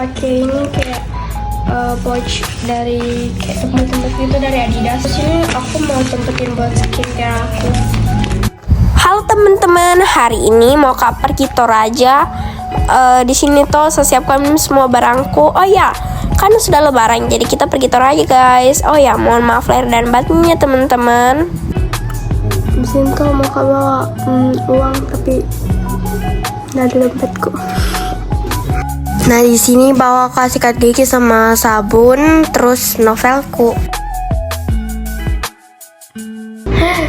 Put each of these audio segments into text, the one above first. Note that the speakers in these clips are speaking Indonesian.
pakai ini kayak pouch dari kayak tempat-tempat gitu dari Adidas. Sini aku mau tempetin buat skincare aku. Halo teman-teman, hari ini mau pergi Toraja. Di sini tuh saya siapkan semua barangku. Oh ya, kan sudah lebaran jadi kita pergi Toraja guys. Oh ya, mohon maaf lahir dan batinnya teman-teman. Di sini tuh mau bawa uang tapi nggak ada dompetku. Nah di sini bawa sikat gigi sama sabun, terus novelku.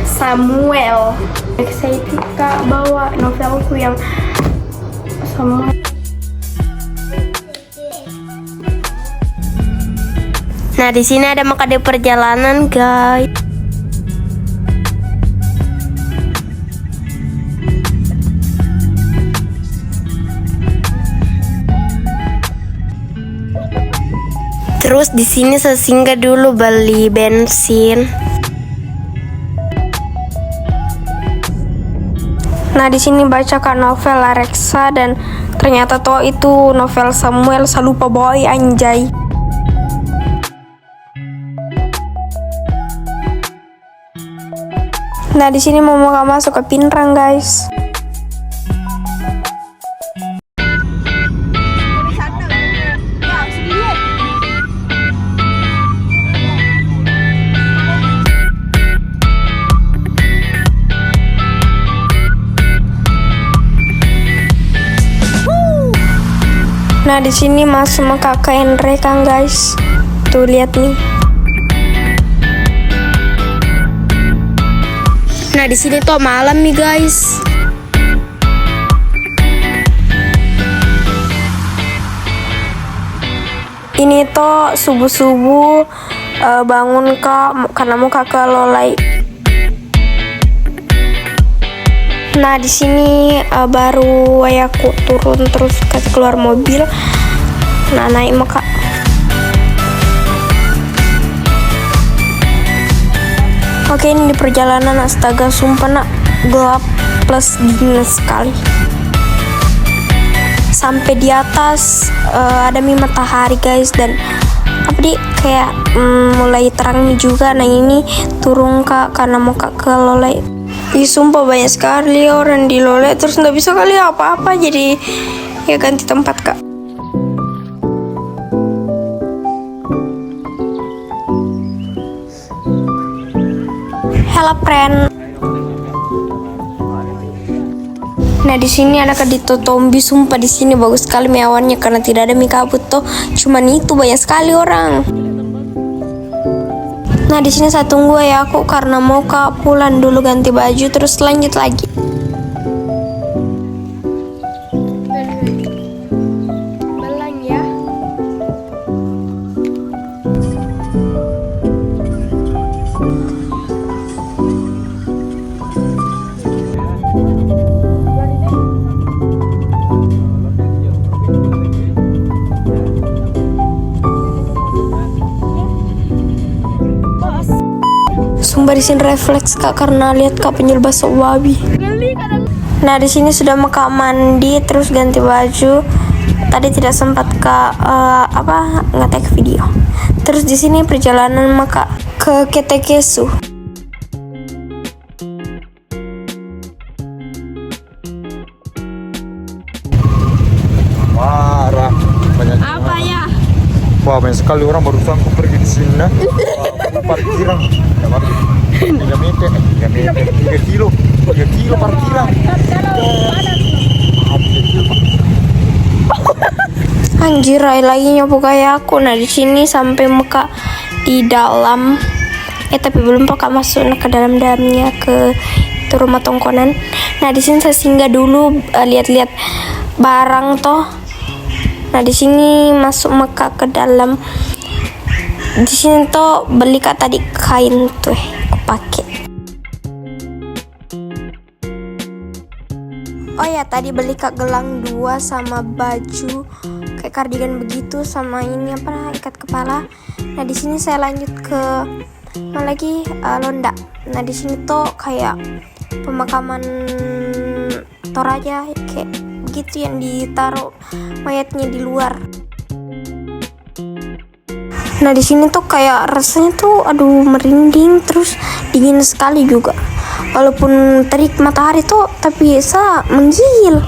Samuel, excited kak bawa novelku yang Samuel. Nah di sini ada maka di perjalanan guys. Terus di sini saya singgah dulu beli bensin. Nah di sini baca kak novel Alexa dan ternyata toh itu novel Samuel. Saya lupa boy anjay. Nah di sini mau masuk ke Pinrang guys. Nah di sini masuk kakak Andre kan guys. Tuh lihat nih. Nah di sini tuh malam nih guys. Ini tuh subuh-subuh bangun kak karena mau kakak lolai. Nah di sini baru ayahku turun terus keluar mobil. Nah naik maka. Oke ini di perjalanan astaga sumpah nak gelap plus dingin sekali. Sampai di atas ada matahari guys dan apa di kayak mulai terang juga. Nah ini turun kak karena mau kak ke Lolai. Ih sumpah banyak sekali orang di Lolai terus nggak bisa kali apa-apa jadi ya ganti tempat kak. Hello friend. Nah di sini ada Dito Tombi sumpah di sini bagus sekali meawannya karena tidak ada kabut tuh. Cuman itu banyak sekali orang. Nah di sini saya tunggu ya aku karena mau kak pulang dulu ganti baju terus lanjut lagi. Belang ya. Sumpah di sini refleks kak karena lihat kak penjual bakso babi. Nah di sini sudah mau kak mandi terus ganti baju. Tadi tidak sempat kak ngetek video. Terus di sini perjalanan maka ke Ketekesu. Marah banyak. Apa ya? Wah banyak sekali orang barusan aku pergi di sini nah. Parkiran 3 meter 3 kilo parkiran. Anjir, lagi nyoba kayak aku. Nah di sini sampai muka di dalam. Tapi belum pakai masuk ke dalamnya ke itu rumah tongkonan. Nah di sini saya singgah dulu lihat-lihat barang toh. Nah di sini masuk Mekah ke dalam. Di sini tuh beli kak tadi kain tuh aku pakai. Oh ya tadi beli kak gelang 2 sama baju kayak kardigan begitu sama ini ikat kepala. Nah di sini saya lanjut ke mana lagi Londa. Nah di sini tuh kayak pemakaman Toraja kayak gitu yang ditaruh mayatnya di luar. Nah di sini tuh kayak rasanya tuh aduh merinding, terus dingin sekali juga. Walaupun terik matahari tuh tapi bisa menggigil.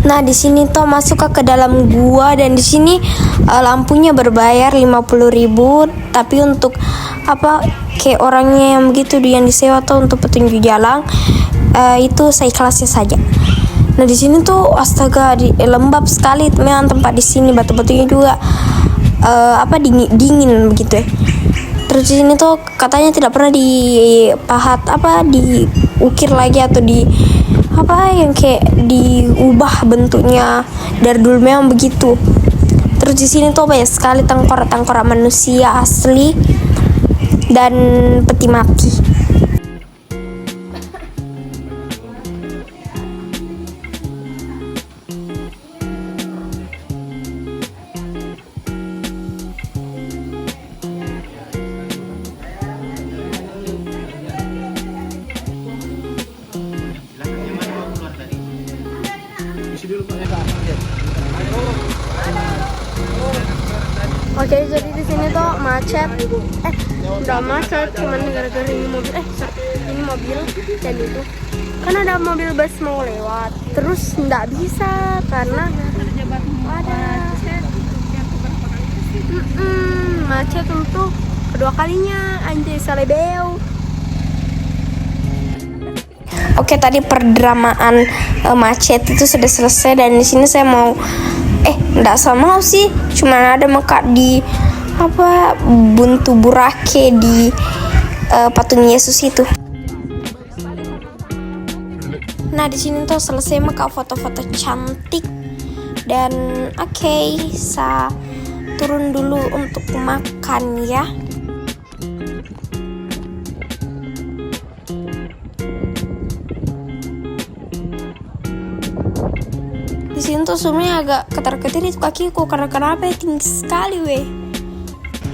Nah, di sini tuh masuk ke dalam gua, dan di sini lampunya berbayar 50.000, tapi untuk apa kayak orangnya yang begitu yang disewa tuh untuk petunjuk jalan itu seikhlasnya saja. Nah, di sini tuh astaga lembab sekali memang tempat di sini, batu-batunya juga dingin begitu ya. Terus di sini tuh katanya tidak pernah dipahat diukir lagi atau yang kayak diubah bentuknya, dari dulu memang begitu. Terus di sini tuh banyak sekali tengkorak manusia asli dan peti mati. Oke, jadi di sini tuh macet. Udah macet, cuman gara-gara ini mobil. Ini mobil dan itu. Kan ada mobil bus mau lewat, terus nggak bisa karena ada macet untuk kedua kalinya. Anjay salebeu. Oke, tadi perdramaan macet itu sudah selesai, dan di sini saya mau nggak sama sih, cuman ada muka di buntu burake di patung Yesus itu. Nah, di sini tuh selesai maka foto-foto cantik, dan saya turun dulu untuk makan ya. Di sini tuh sebenarnya agak ketar-ketir itu kakiku karena kenapa ya tinggi sekali weh.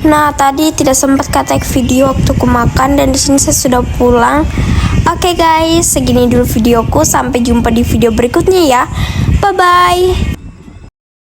Nah, tadi tidak sempat take video waktu aku makan, dan di sini saya sudah pulang. Oke guys, segini dulu videoku, sampai jumpa di video berikutnya ya. Bye bye.